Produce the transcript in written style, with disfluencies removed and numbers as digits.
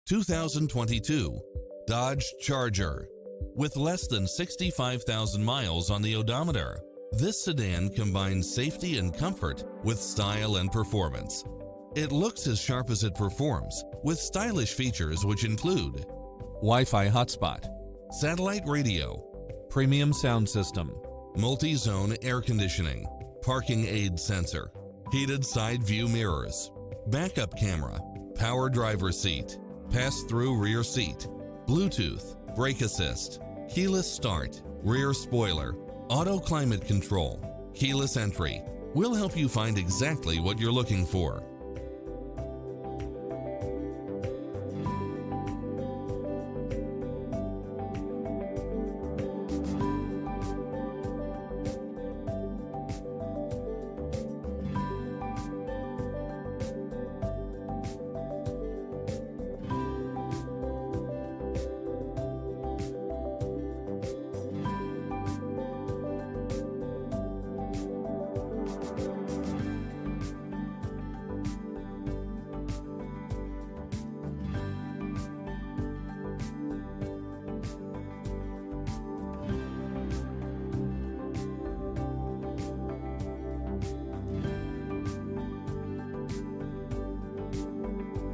2022 Dodge Charger. With less than 65,000 miles on the odometer, this sedan combines safety and comfort with style and performance. It looks as sharp as it performs, with stylish features which include Wi-Fi hotspot, satellite radio, premium sound system, multi-zone air conditioning, parking aid sensor, heated side view mirrors, backup camera, power driver seat, pass-through rear seat, Bluetooth, brake assist, keyless start, rear spoiler, auto climate control, keyless entry. We'll help you find exactly what you're looking for.